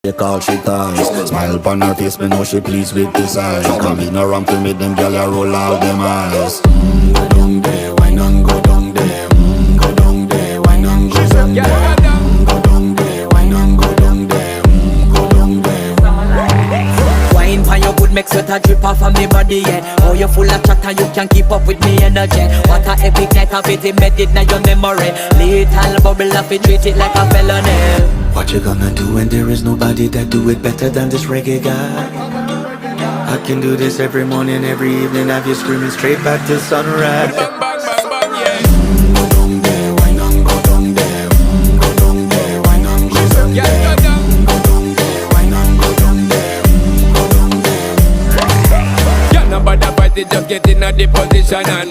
They call she ties. Smile upon her face, me know she pleased with this eyes. Come in around to meet them, girl, you roll out them eyes. Go down there, why not go down there? Go down there, why not go down there? Go down there, why not go down there? Go down there. Wine pan your good, make sweat a drip off of me body, yeah. Oh, you full of chatter, you can't keep up with me energy. What a epic night of it, embedded in your memory. Little bubble up, it treat it like a felony. What you gonna do when there is nobody that do it better than this reggae guy? I can do this every morning, every evening, have you screaming straight back to sunrise. Bang, bang, bang, bang, yeah. Go down there, why not go down there? Go down there, why not go down Yeah, there? go down. Go down there, why not go down there? Go down there. Yeah, nobody fight it, just get in a the position and